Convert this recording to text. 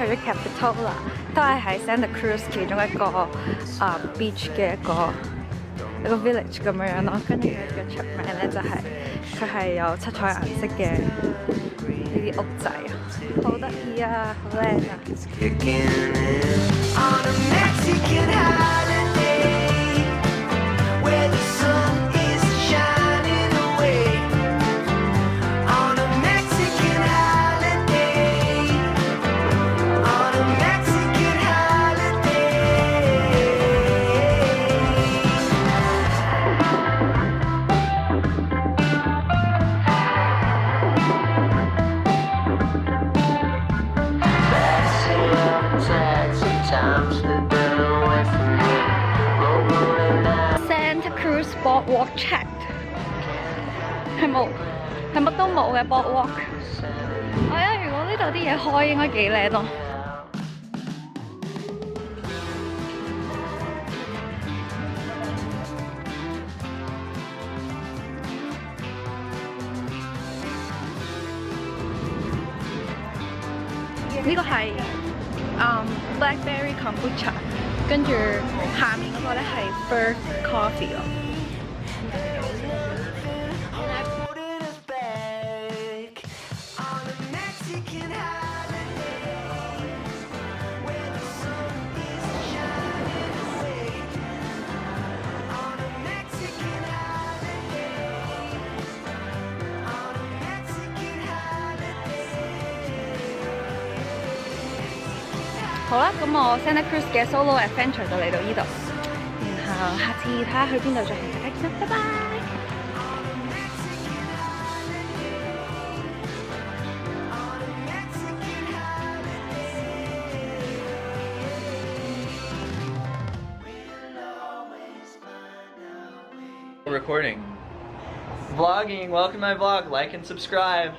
去咗 Capital 啦，都係喺 Santa Cruz 其中一個beach 嘅一個 village 咁樣咯。跟住佢嘅出名咧就係佢係有七彩顏色嘅呢啲屋仔啊，好得意啊，好靚啊！Santa Cruz Boardwalk checked 係乜都冇嘅 boardwalk。哎呀，如果呢度啲嘢開應該幾靚咯。呢個係Blackberry Kombucha， 跟住下面嗰個咧係 Bird Coffee 咯。好啦，咁我 Santa Cruz 嘅 Solo Adventure 就嚟到呢度，然後下次睇下去邊度再同大家見啦，拜拜。Recording. Vlogging. Welcome to my vlog. Like and subscribe.